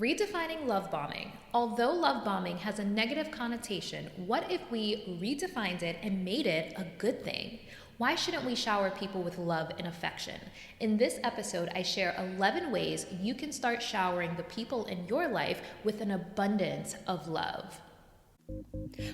Redefining love bombing. Although love bombing has a negative connotation, what if we redefined it and made it a good thing? Why shouldn't we shower people with love and affection? In this episode, I share 11 ways you can start showering the people in your life with an abundance of love.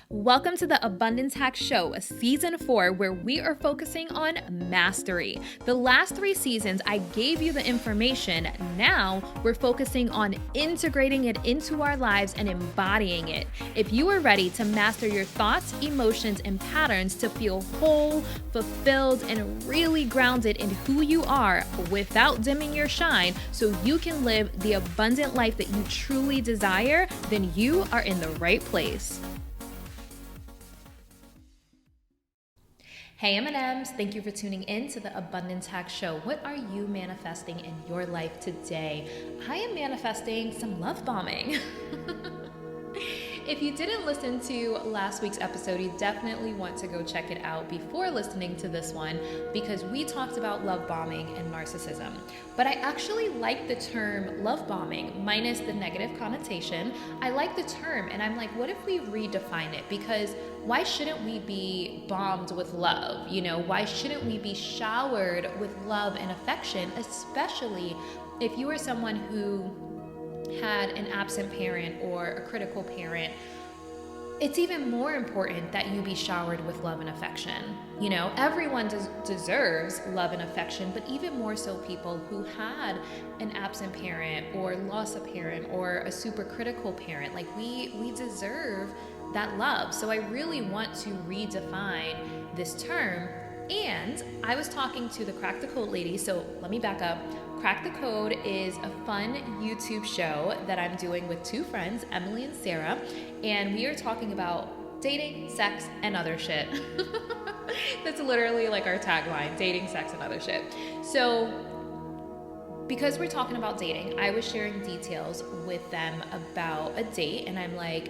Welcome to the Abundance Hack Show, Season 4, where we are focusing on mastery. The last 3 seasons, I gave you the information. Now, we're focusing on integrating it into our lives and embodying it. If you are ready to master your thoughts, emotions, and patterns to feel whole, fulfilled, and really grounded in who you are without dimming your shine so you can live the abundant life that you truly desire, then you are in the right place. Hey M&Ms, thank you for tuning in to the Abundance Hack Show. What are you manifesting in your life today? I am manifesting some love bombing. If you didn't listen to last week's episode, you definitely want to go check it out before listening to this one because we talked about love bombing and narcissism. But I actually like the term love bombing minus the negative connotation. I like the term and I'm like, what if we redefine it? Because why shouldn't we be bombed with love? You know, why shouldn't we be showered with love and affection, especially if you are someone who had an absent parent or a critical parent? It's even more important that you be showered with love and affection. You know, everyone deserves love and affection, but even more so people who had an absent parent or lost a parent or a super critical parent. Like we deserve that love. So I really want to redefine this term. And I was talking to the Crack the Code lady. So let me back up. Crack the Code is a fun YouTube show that I'm doing with 2 friends, Emily and Sarah, and we are talking about dating, sex, and other shit. That's literally like our tagline, dating, sex, and other shit. So because we're talking about dating, I was sharing details with them about a date, and I'm like,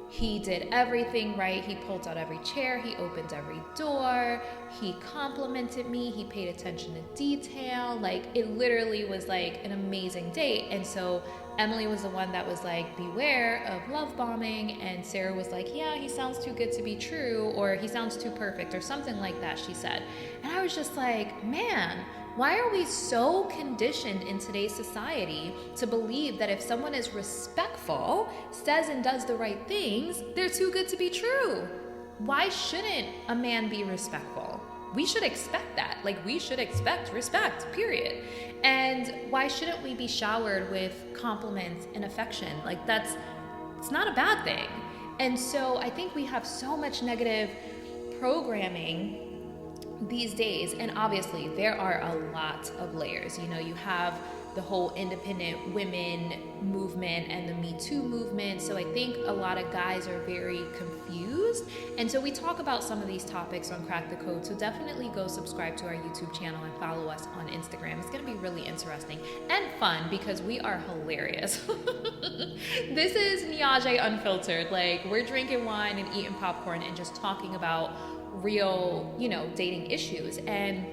he did everything right. He pulled out every chair. He opened every door. He complimented me. He paid attention to detail. Like, it literally was like an amazing date. And so Emily was the one that was like, beware of love bombing. And Sarah was like, yeah, he sounds too good to be true, or he sounds too perfect, or something like that, she said. And I was just like, man, why are we so conditioned in today's society to believe that if someone is respectful, says and does the right things, they're too good to be true? Why shouldn't a man be respectful? We should expect that. Like, we should expect respect, period. And why shouldn't we be showered with compliments and affection? Like, it's not a bad thing. And so I think we have so much negative programming these days, and obviously there are a lot of layers. You know, you have the whole independent women movement and the Me Too movement. So I think a lot of guys are very confused. And so we talk about some of these topics on Crack the Code. So definitely go subscribe to our YouTube channel and follow us on Instagram. It's going to be really interesting and fun because we are hilarious. This is Niajae Unfiltered. Like, we're drinking wine and eating popcorn and just talking about real, you know, dating issues. And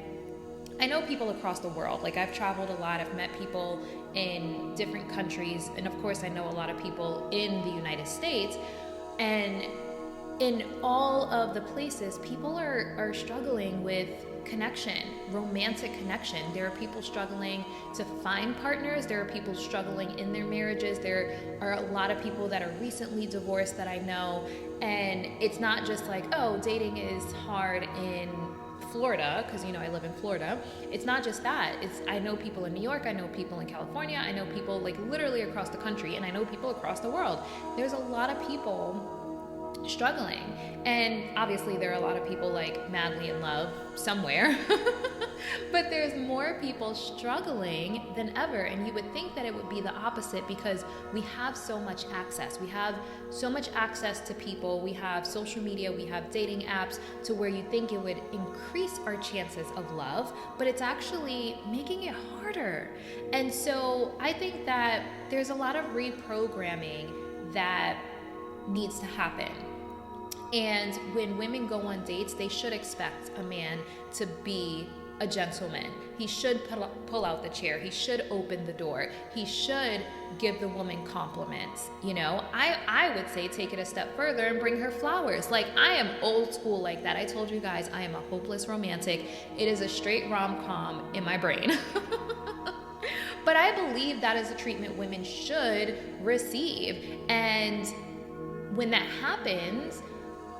I know people across the world. Like, I've traveled a lot. I've met people in different countries. And of course, I know a lot of people in the United States. And in all of the places, people are struggling with connection, romantic connection. There are people struggling to find partners. There are people struggling in their marriages. There are a lot of people that are recently divorced that I know. And it's not just like, oh, dating is hard in Florida, because, you know, I live in Florida. It's not just that. I know people in New York. I know people in California. I know people like literally across the country, and I know people across the world. There's a lot of people struggling, and obviously there are a lot of people like madly in love somewhere. But there's more people struggling than ever, and you would think that it would be the opposite because we have so much access. We have so much access to people. We have social media, we have dating apps, to where you think it would increase our chances of love, but it's actually making it harder. And so I think that there's a lot of reprogramming that needs to happen. And when women go on dates, they should expect a man to be a gentleman. He should pull out the chair. He should open the door. He should give the woman compliments. You know, I would say take it a step further and bring her flowers. Like, I am old school like that. I told you guys, I am a hopeless romantic. It is a straight rom-com in my brain. But I believe that is a treatment women should receive. And when that happens,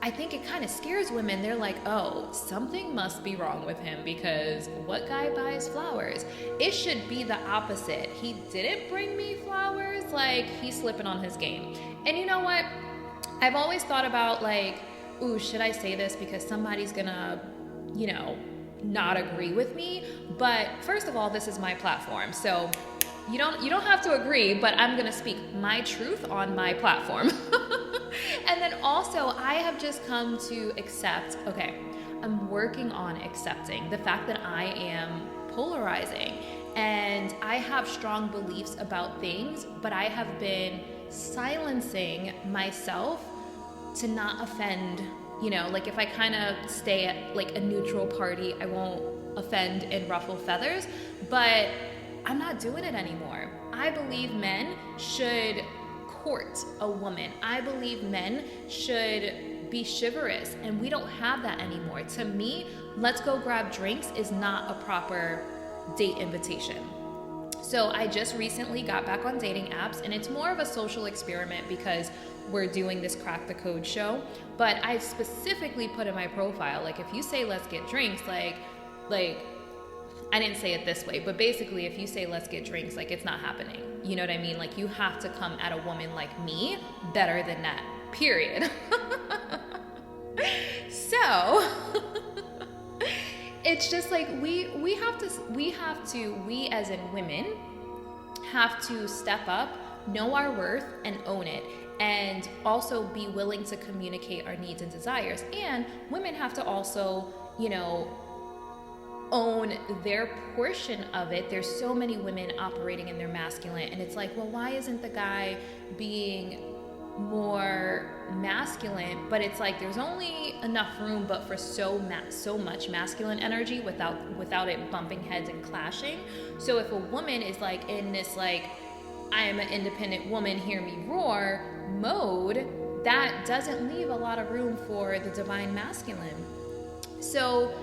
I think it kind of scares women. They're like, oh, something must be wrong with him, because what guy buys flowers? It should be the opposite. He didn't bring me flowers, like, he's slipping on his game. And you know what? I've always thought about, like, ooh, should I say this because somebody's gonna, you know, not agree with me? But first of all, this is my platform. So you don't have to agree, but I'm gonna speak my truth on my platform. And then also, I have just come to accept, okay, I'm working on accepting the fact that I am polarizing and I have strong beliefs about things, but I have been silencing myself to not offend. You know, like, if I kind of stay at like a neutral party, I won't offend and ruffle feathers, but I'm not doing it anymore. I believe men should court a woman. I believe men should be chivalrous, and we don't have that anymore. To me, let's go grab drinks is not a proper date invitation. So I just recently got back on dating apps, and it's more of a social experiment because we're doing this Crack the Code show. But I specifically put in my profile, like, if you say let's get drinks, like I didn't say it this way, but basically, if you say let's get drinks, like, it's not happening. You know what I mean? Like, you have to come at a woman like me better than that, period. So it's just like we as in women have to step up, know our worth, and own it, and also be willing to communicate our needs and desires. And women have to also, you know, own their portion of it. There's so many women operating in their masculine, and it's like, well, why isn't the guy being more masculine? But it's like, there's only enough room but for so much masculine energy without it bumping heads and clashing. So if a woman is like in this, like, I am an independent woman, hear me roar mode, that doesn't leave a lot of room for the divine masculine. So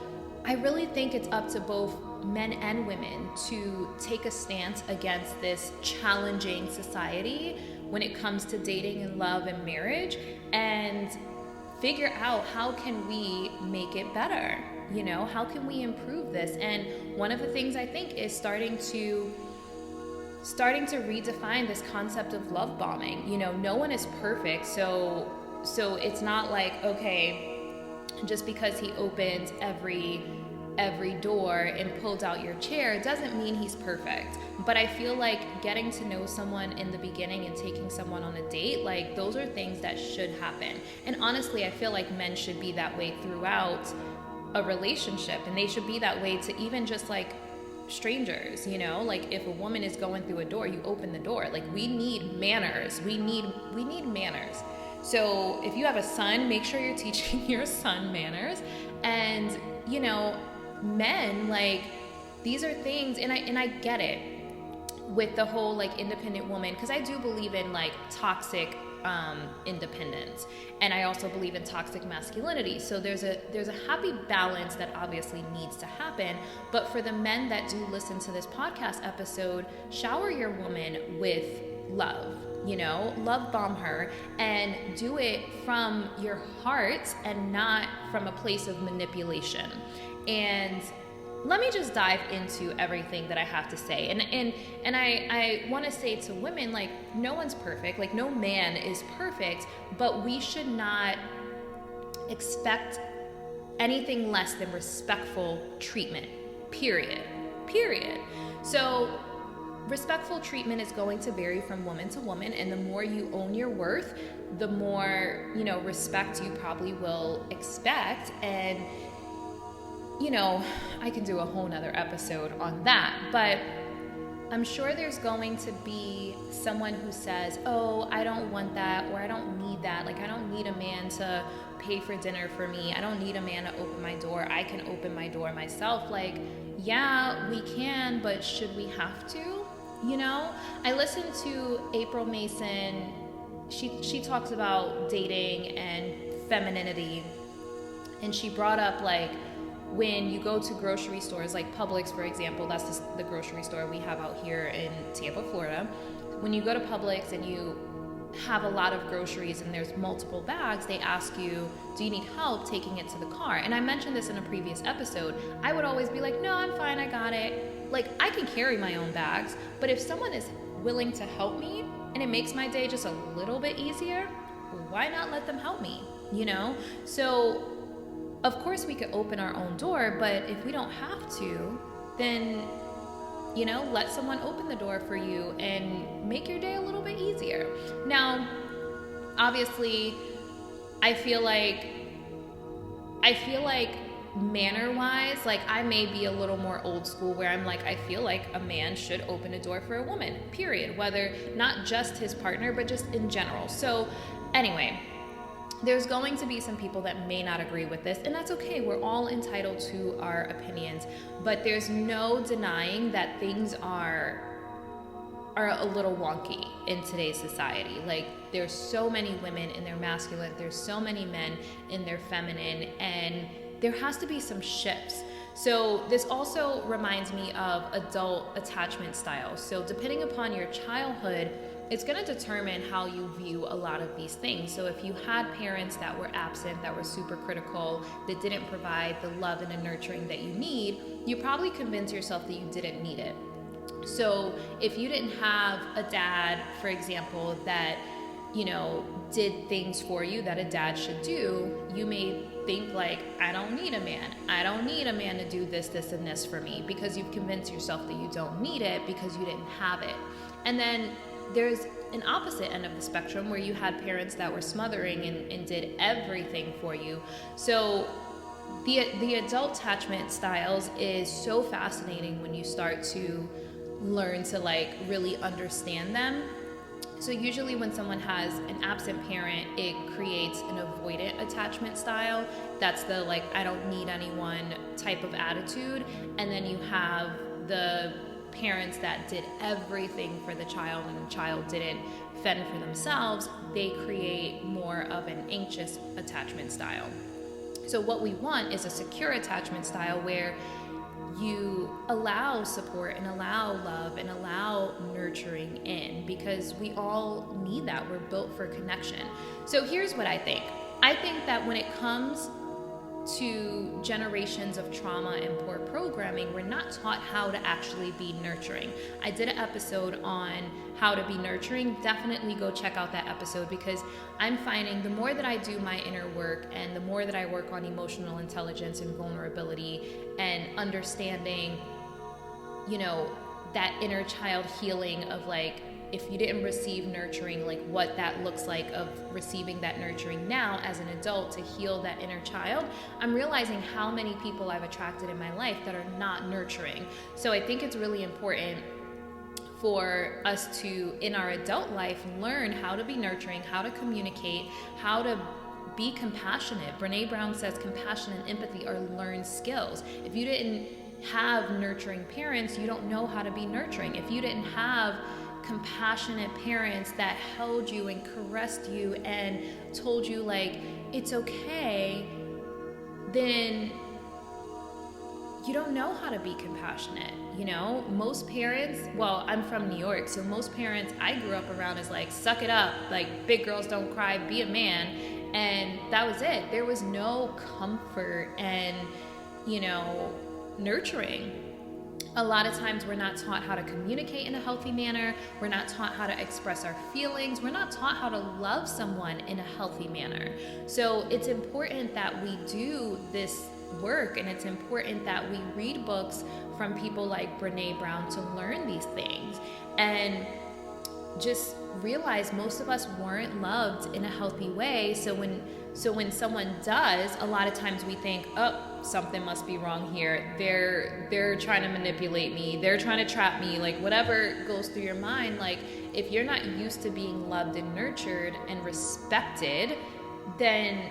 I really think it's up to both men and women to take a stance against this challenging society when it comes to dating and love and marriage, and figure out, how can we make it better? You know, how can we improve this? And one of the things I think is starting to redefine this concept of love bombing. You know, no one is perfect, so it's not like, okay, just because he opened every door and pulled out your chair doesn't mean he's perfect. But I feel like getting to know someone in the beginning and taking someone on a date, like, those are things that should happen. And honestly, I feel like men should be that way throughout a relationship, and they should be that way to even just like strangers, you know? Like, if a woman is going through a door, you open the door. Like, we need manners. We need manners. So if you have a son, make sure you're teaching your son manners. And, you know, men, like, these are things, and I get it with the whole, like, independent woman, because I do believe in, like, toxic independence, and I also believe in toxic masculinity. So there's a happy balance that obviously needs to happen. But for the men that do listen to this podcast episode, shower your woman with love. You know, love bomb her, and do it from your heart and not from a place of manipulation. And let me just dive into everything that I have to say. And I want to say to women, like, no one's perfect. Like, no man is perfect, but we should not expect anything less than respectful treatment, period. So respectful treatment is going to vary from woman to woman, and the more you own your worth, the more, you know, respect you probably will expect. And, you know, I can do a whole nother episode on that, but I'm sure there's going to be someone who says, oh, I don't want that, or I don't need that. Like, I don't need a man to pay for dinner for me. I don't need a man to open my door. I can open my door myself. Like, yeah, we can, but should we have to? You know? I listened to April Mason. She talks about dating and femininity, and she brought up, like, when you go to grocery stores, like Publix, for example, that's the grocery store we have out here in Tampa, Florida. When you go to Publix and you have a lot of groceries and there's multiple bags, they ask you, do you need help taking it to the car? And I mentioned this in a previous episode. I would always be like, no, I'm fine, I got it. Like, I can carry my own bags, but if someone is willing to help me and it makes my day just a little bit easier, why not let them help me, you know? So of course we could open our own door, but if we don't have to, then, you know, let someone open the door for you and make your day a little bit easier. Now, obviously, I feel like manner-wise, like, I may be a little more old school, where I'm like, I feel like a man should open a door for a woman, period. Whether not just his partner, but just in general. So anyway, there's going to be some people that may not agree with this, and that's okay. We're all entitled to our opinions, but there's no denying that things are a little wonky in today's society. Like, there's so many women in their masculine, there's so many men in their feminine, and there has to be some shifts. So this also reminds me of adult attachment styles. So depending upon your childhood, it's going to determine how you view a lot of these things. So if you had parents that were absent, that were super critical, that didn't provide the love and the nurturing that you need, you probably convince yourself that you didn't need it. So if you didn't have a dad, for example, that, you know, did things for you that a dad should do, you may think like, I don't need a man. I don't need a man to do this, this, and this for me, because you've convinced yourself that you don't need it because you didn't have it. And then there's an opposite end of the spectrum where you had parents that were smothering and did everything for you. So the adult attachment styles is so fascinating when you start to learn to, like, really understand them. So usually when someone has an absent parent, it creates an avoidant attachment style. That's the, like, I don't need anyone type of attitude. And then you have the parents that did everything for the child and the child didn't fend for themselves. They create more of an anxious attachment style. So what we want is a secure attachment style where you allow support and allow love and allow nurturing in, because we all need that. We're built for connection. So here's what I think. I think that when it comes to generations of trauma and poor programming, we're not taught how to actually be nurturing. I did an episode on how to be nurturing. Definitely go check out that episode, because I'm finding the more that I do my inner work and the more that I work on emotional intelligence and vulnerability and understanding, you know, that inner child healing of, like, if you didn't receive nurturing, like, what that looks like of receiving that nurturing now as an adult to heal that inner child, I'm realizing how many people I've attracted in my life that are not nurturing. So I think it's really important for us to, in our adult life, learn how to be nurturing, how to communicate, how to be compassionate. Brene Brown says compassion and empathy are learned skills. If you didn't have nurturing parents, you don't know how to be nurturing. If you didn't have compassionate parents that held you and caressed you and told you, like, it's okay, then you don't know how to be compassionate. You know, most parents, well, I'm from New York, so most parents I grew up around is like, suck it up, like, big girls don't cry, be a man. And that was it. There was no comfort and, you know, nurturing. A lot of times we're not taught how to communicate in a healthy manner. We're not taught how to express our feelings. We're not taught how to love someone in a healthy manner. So it's important that we do this work, and it's important that we read books from people like Brene Brown to learn these things. And just realize most of us weren't loved in a healthy way. So when someone does, a lot of times we think, oh, something must be wrong here. They're trying to manipulate me. They're trying to trap me. Like, whatever goes through your mind, like, if you're not used to being loved and nurtured and respected, then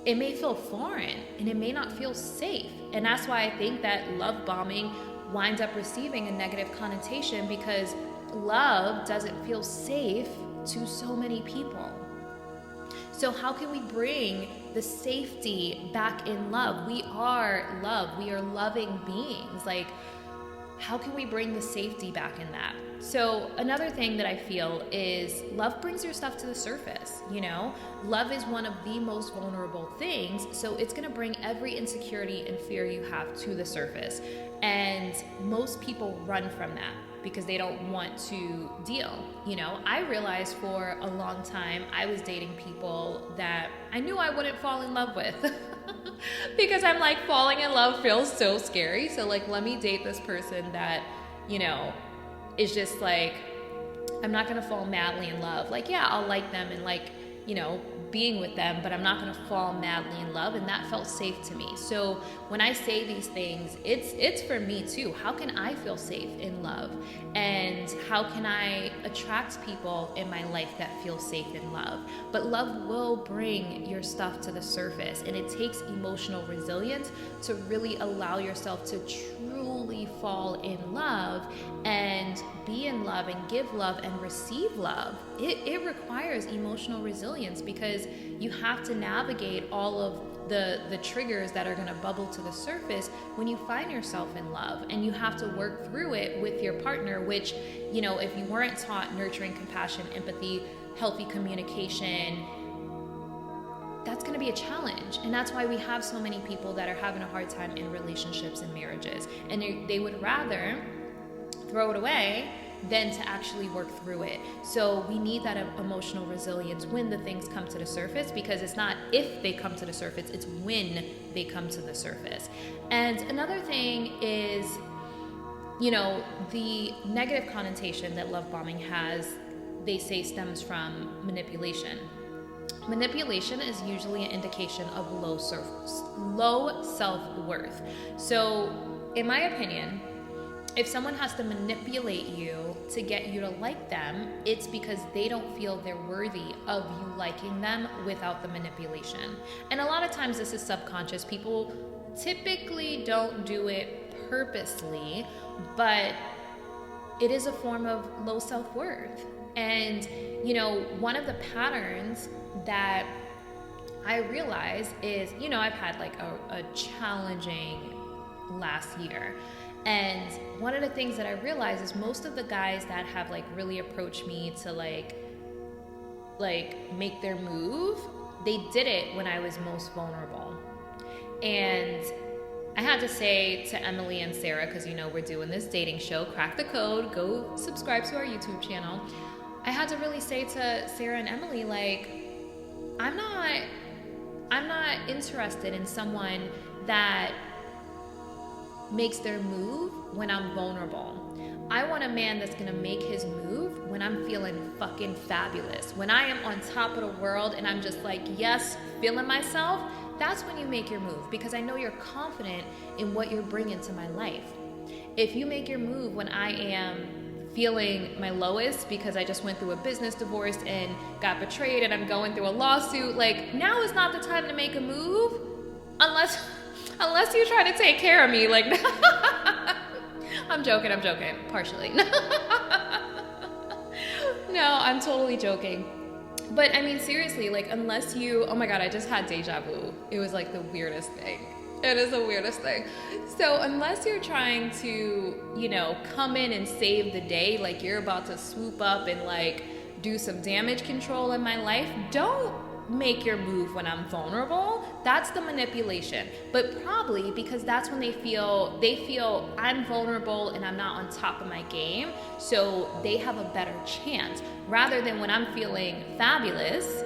it may feel foreign and it may not feel safe. And that's why I think that love bombing winds up receiving a negative connotation, because love doesn't feel safe to so many people. So how can we bring the safety back in love? We are love. We are loving beings. Like, how can we bring the safety back in that? So another thing that I feel is love brings your stuff to the surface. You know, love is one of the most vulnerable things. So it's going to bring every insecurity and fear you have to the surface. And most people run from that because they don't want to deal. You know, I realized for a long time I was dating people that I knew I wouldn't fall in love with because I'm like, falling in love feels so scary. So like, let me date this person that, you know, is just like, I'm not gonna fall madly in love. Like, yeah, I'll like them and like, you know, being with them, but I'm not gonna fall madly in love. And that felt safe to me. So when I say these things, it's for me too. How can I feel safe in love? And how can I attract people in my life that feel safe in love? But love will bring your stuff to the surface, and it takes emotional resilience to really allow yourself to truly fall in love and be in love and give love and receive love. It requires emotional resilience, because you have to navigate all of the triggers that are going to bubble to the surface when you find yourself in love, and you have to work through it with your partner, which, you know, if you weren't taught nurturing, compassion, empathy, healthy communication, that's going to be a challenge. And that's why we have so many people that are having a hard time in relationships and marriages, and they would rather throw it away than to actually work through it. So we need that emotional resilience when the things come to the surface, because it's not if they come to the surface, it's when they come to the surface. And another thing is, you know, the negative connotation that love bombing has, they say, stems from manipulation. Manipulation is usually an indication of low self-worth. So in my opinion, if someone has to manipulate you to get you to like them, it's because they don't feel they're worthy of you liking them without the manipulation. And a lot of times this is subconscious. People typically don't do it purposely, but it is a form of low self-worth. And, you know, one of the patterns that I realize is, you know, I've had like a challenging last year. And one of the things that I realized is most of the guys that have like really approached me to like make their move, they did it when I was most vulnerable. And I had to say to Emily and Sarah, because, you know, we're doing this dating show, Crack the Code, go subscribe to our YouTube channel. I had to really say to Sarah and Emily, like, I'm not interested in someone that makes their move when I'm vulnerable. I want a man that's gonna make his move when I'm feeling fucking fabulous. When I am on top of the world and I'm just like, yes, feeling myself, that's when you make your move, because I know you're confident in what you're bringing to my life. If you make your move when I am feeling my lowest because I just went through a business divorce and got betrayed and I'm going through a lawsuit, like, now is not the time to make a move unless you're trying to take care of me. Like, I'm joking, partially. No, I'm totally joking. But I mean, seriously, like, unless you, oh my God, I just had deja vu. It was like the weirdest thing. It is the weirdest thing. So unless you're trying to, you know, come in and save the day, like you're about to swoop up and like do some damage control in my life, don't make your move when I'm vulnerable. That's the manipulation. But probably because that's when they feel I'm vulnerable and I'm not on top of my game, so they have a better chance. Rather than when I'm feeling fabulous,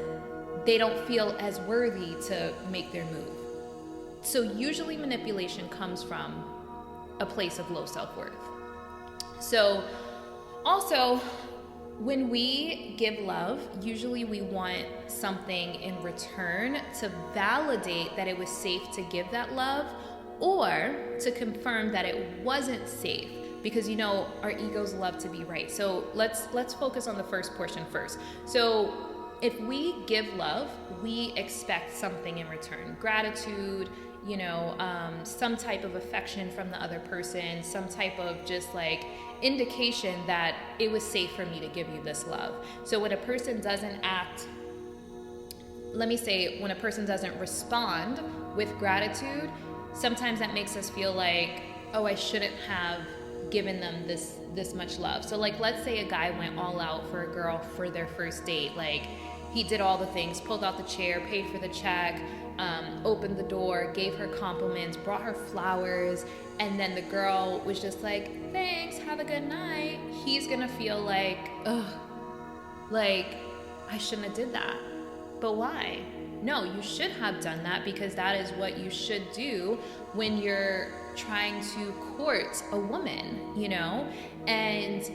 they don't feel as worthy to make their move. So usually manipulation comes from a place of low self-worth. So also, When we give love, usually we want something in return to validate that it was safe to give that love, or to confirm that it wasn't safe, because our egos love to be right. So let's focus on the first portion first. So if we give love, we expect something in return: gratitude, some type of affection from the other person, some type of just like indication that it was safe for me to give you this love. So when a person doesn't when a person doesn't respond with gratitude, sometimes that makes us feel like, oh, I shouldn't have given them this much love. So like, let's say a guy went all out for a girl for their first date. Like, he did all the things, pulled out the chair, paid for the check, opened the door, gave her compliments, brought her flowers, and then the girl was just like, thanks, have a good night. He's gonna feel like, ugh, like, I shouldn't have did that. But why? No, you should have done that, because that is what you should do when you're trying to court a woman, and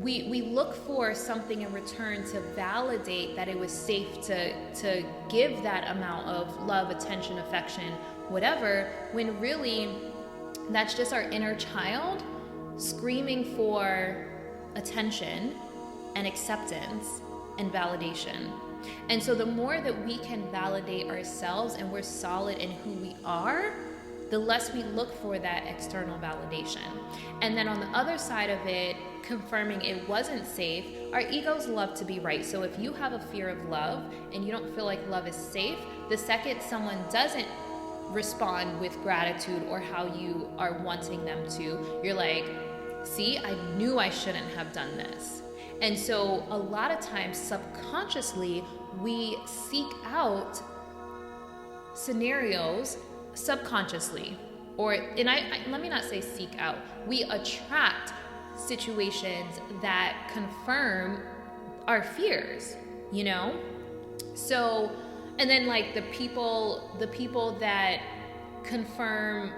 we look for something in return to validate that it was safe to give that amount of love, attention, affection, whatever, when really that's just our inner child screaming for attention and acceptance and validation. And so the more that we can validate ourselves and we're solid in who we are, the less we look for that external validation. And then on the other side of it, confirming it wasn't safe, our egos love to be right. So if you have a fear of love and you don't feel like love is safe, the second someone doesn't respond with gratitude or how you are wanting them to, you're like, see, I knew I shouldn't have done this. And so a lot of times subconsciously, we seek out scenarios subconsciously, let me not say seek out, we attract situations that confirm our fears, So, and then like the people that confirm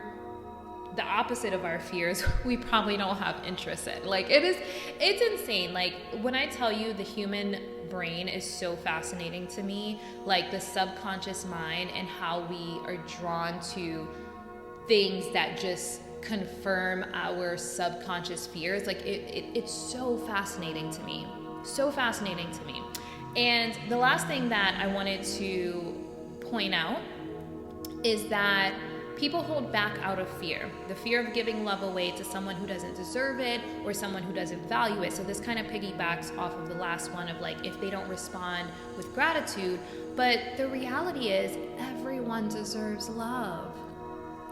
the opposite of our fears, we probably don't have interest in. Like, it's insane. Like, when I tell you, the human brain is so fascinating to me, like the subconscious mind and how we are drawn to things that just confirm our subconscious fears. Like, it's so fascinating to me. And the last thing that I wanted to point out is that people hold back out of fear. The fear of giving love away to someone who doesn't deserve it or someone who doesn't value it. So this kind of piggybacks off of the last one of like, if they don't respond with gratitude. But the reality is, everyone deserves love.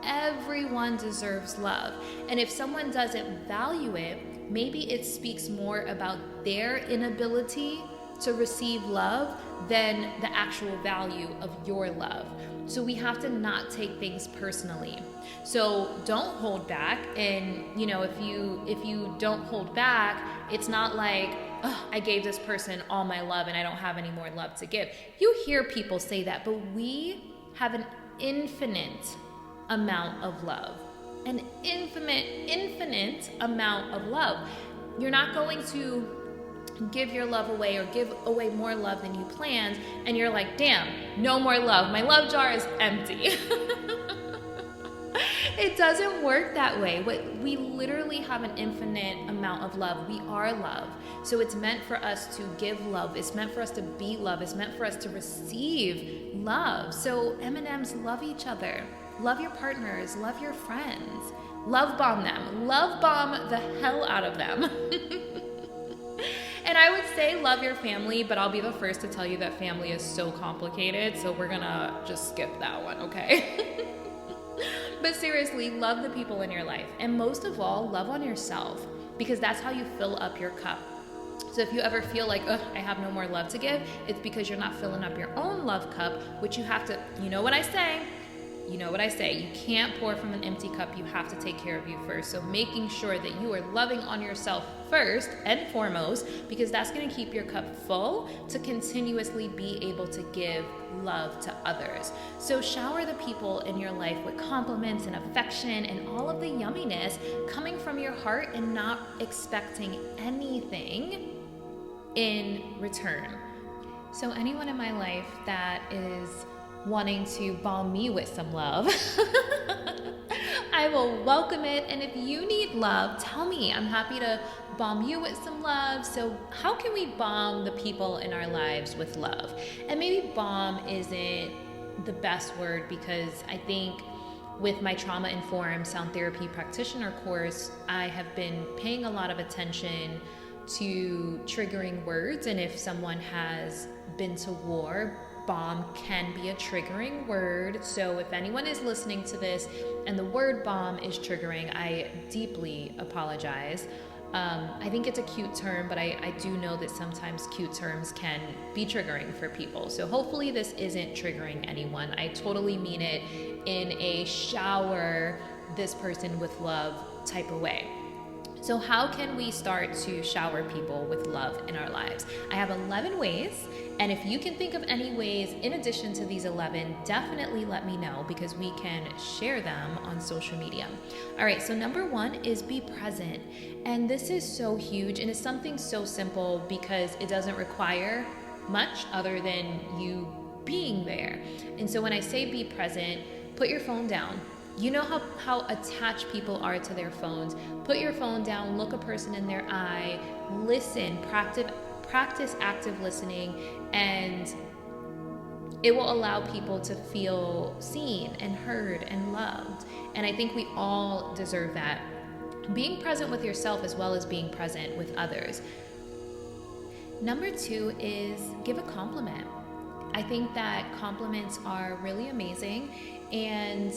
Everyone deserves love. And if someone doesn't value it, maybe it speaks more about their inability to receive love than the actual value of your love. So we have to not take things personally. So don't hold back. And if you don't hold back, it's not like, oh, I gave this person all my love and I don't have any more love to give. You hear people say that, but we have an infinite amount of love. An infinite amount of love. You're not going to give your love away or give away more love than you planned, and you're like, damn, no more love. My love jar is empty. It doesn't work that way. We literally have an infinite amount of love. We are love. So it's meant for us to give love. It's meant for us to be love. It's meant for us to receive love. So M&Ms, love each other. Love your partners. Love your friends. Love bomb them. Love bomb the hell out of them. And I would say love your family, but I'll be the first to tell you that family is so complicated, so we're gonna just skip that one, okay? But seriously, love the people in your life. And most of all, love on yourself, because that's how you fill up your cup. So if you ever feel like, ugh, I have no more love to give, it's because you're not filling up your own love cup, which you have to, you know what I say? You can't pour from an empty cup. You have to take care of you first. So making sure that you are loving on yourself first and foremost, because that's going to keep your cup full to continuously be able to give love to others. So shower the people in your life with compliments and affection and all of the yumminess coming from your heart, and not expecting anything in return. So anyone in my life that is wanting to bomb me with some love, I will welcome it. And if you need love, tell me. I'm happy to bomb you with some love. So how can we bomb the people in our lives with love? And maybe bomb isn't the best word, because I think with my trauma-informed sound therapy practitioner course, I have been paying a lot of attention to triggering words. And if someone has been to war, bomb can be a triggering word. So if anyone is listening to this and the word bomb is triggering, I deeply apologize. I think it's a cute term, but I do know that sometimes cute terms can be triggering for people. So hopefully this isn't triggering anyone. I totally mean it in a shower this person with love type of way. So how can we start to shower people with love in our lives? I have 11 ways, and if you can think of any ways in addition to these 11, definitely let me know, because we can share them on social media. All right, so number 1 is be present. And this is so huge, and it's something so simple because it doesn't require much other than you being there. And so when I say be present, put your phone down. You know how attached people are to their phones. Put your phone down, look a person in their eye, listen, practice active listening, and it will allow people to feel seen and heard and loved. And I think we all deserve that. Being present with yourself as well as being present with others. Number 2 is give a compliment. I think that compliments are really amazing, and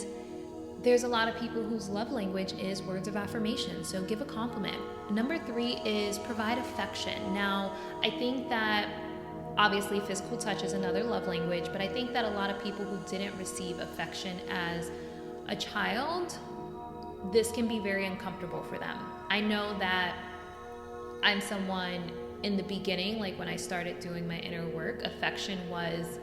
there's a lot of people whose love language is words of affirmation, so give a compliment. Number 3 is provide affection. Now, I think that obviously physical touch is another love language, but I think that a lot of people who didn't receive affection as a child, this can be very uncomfortable for them. I know that I'm someone in the beginning, like when I started doing my inner work, affection was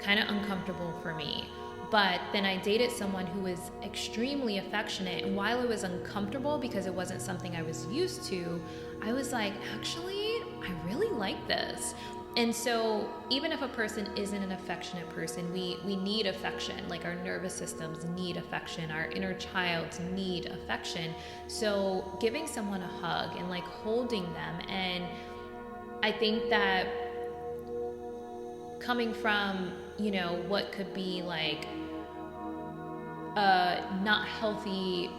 kind of uncomfortable for me. But then I dated someone who was extremely affectionate, and while it was uncomfortable because it wasn't something I was used to, I was like, actually, I really like this. And so even if a person isn't an affectionate person, we need affection. Like our nervous systems need affection, our inner child need affection. So giving someone a hug and like holding them, and I think that coming from, what could be like a not healthy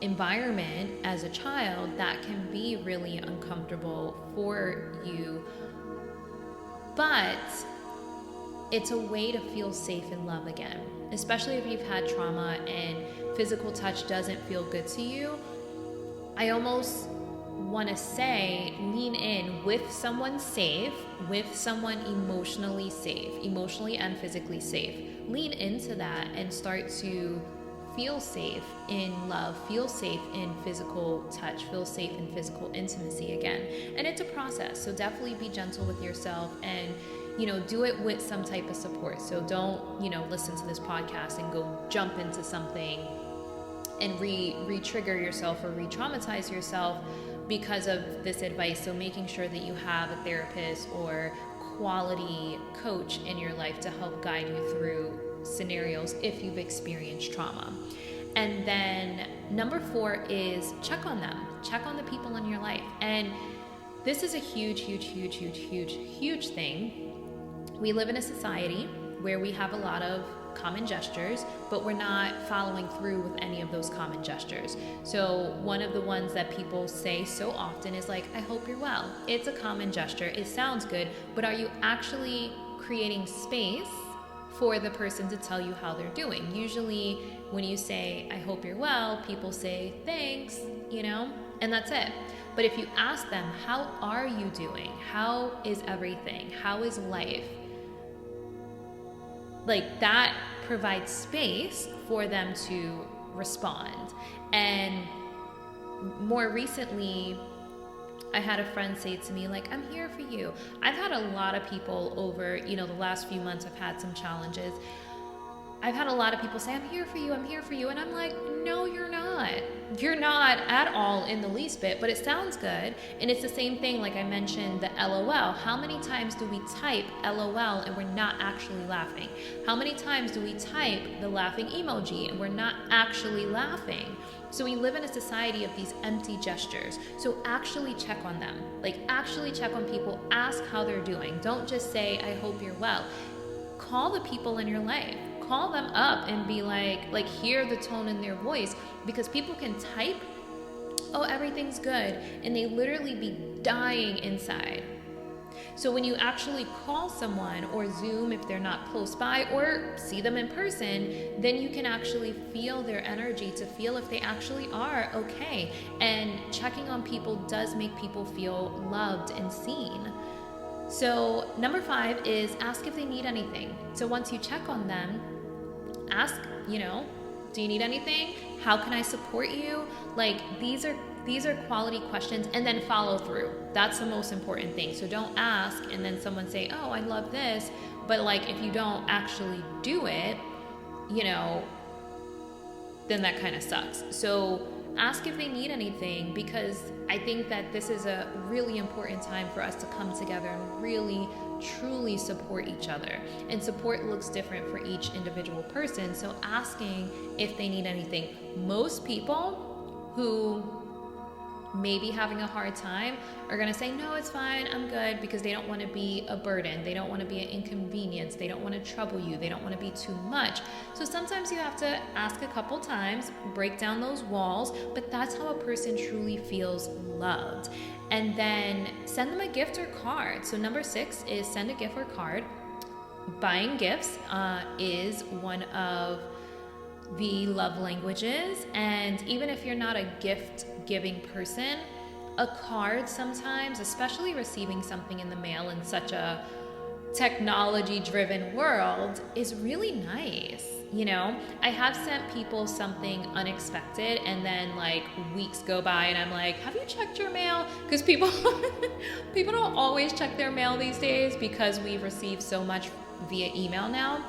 environment as a child, that can be really uncomfortable for you. But it's a way to feel safe and love again, especially if you've had trauma and physical touch doesn't feel good to you. I almost want to say lean in with someone safe, with someone emotionally safe, emotionally and physically safe. Lean into that and start to feel safe in love, feel safe in physical touch, feel safe in physical intimacy again. And it's a process, so definitely be gentle with yourself and do it with some type of support. So don't listen to this podcast and go jump into something and re-trigger yourself or re-traumatize yourself because of this advice. So making sure that you have a therapist or quality coach in your life to help guide you through scenarios if you've experienced trauma. And then number 4 is check on them. Check on the people in your life. And this is a huge thing. We live in a society where we have a lot of common gestures, but we're not following through with any of those common gestures. So one of the ones that people say so often is like, I hope you're well. It's a common gesture. It sounds good, but are you actually creating space for the person to tell you how they're doing? Usually when you say, I hope you're well, people say, thanks, and that's it. But if you ask them, how are you doing? How is everything? How is life? Like that provides space for them to respond. And more recently, I had a friend say to me, like, I'm here for you. I've had a lot of people over, the last few months, I've had some challenges. I've had a lot of people say, I'm here for you, I'm here for you. And I'm like, no, you're not. You're not at all in the least bit, but it sounds good. And it's the same thing, like I mentioned, the LOL. How many times do we type LOL and we're not actually laughing? How many times do we type the laughing emoji and we're not actually laughing? So we live in a society of these empty gestures. So actually check on them. Like actually check on people, ask how they're doing. Don't just say, I hope you're well. Call the people in your life. Call them up and be like hear the tone in their voice, because people can type, oh, everything's good, and they literally be dying inside. So when you actually call someone or Zoom if they're not close by, or see them in person, then you can actually feel their energy to feel if they actually are okay. And checking on people does make people feel loved and seen. So number 5 is ask if they need anything. So once you check on them, ask, do you need anything? How can I support you? Like these are quality questions, and then follow through. That's the most important thing. So don't ask and then someone say, oh, I love this, but like if you don't actually do it, then that kind of sucks. So ask if they need anything, because I think that this is a really important time for us to come together and really truly support each other. And support looks different for each individual person. So asking if they need anything. Most people who may be having a hard time are going to say, no, it's fine, I'm good, because they don't want to be a burden. They don't want to be an inconvenience. They don't want to trouble you. They don't want to be too much. So sometimes you have to ask a couple times, break down those walls, but that's how a person truly feels loved. And then send them a gift or card. So number 6 is send a gift or card. Buying gifts is one of the love languages. And even if you're not a gift giving person, a card sometimes, especially receiving something in the mail in such a technology driven world, is really nice. I have sent people something unexpected, and then like weeks go by and I'm like, have you checked your mail? Because people don't always check their mail these days, because we receive so much via email now.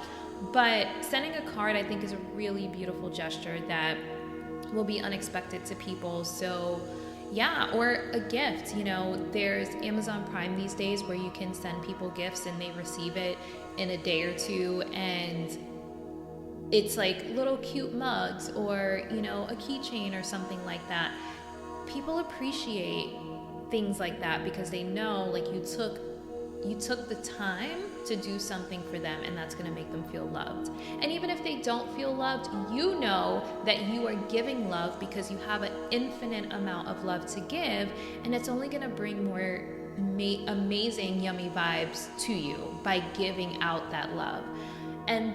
But sending a card, I think, is a really beautiful gesture that will be unexpected to people. So yeah, or a gift. There's Amazon Prime these days where you can send people gifts and they receive it in a day or two, and it's like little cute mugs or a keychain or something like that. People appreciate things like that because they know like you took the time to do something for them, and that's going to make them feel loved. And even if they don't feel loved, you know that you are giving love because you have an infinite amount of love to give, and it's only going to bring more amazing, yummy vibes to you by giving out that love. And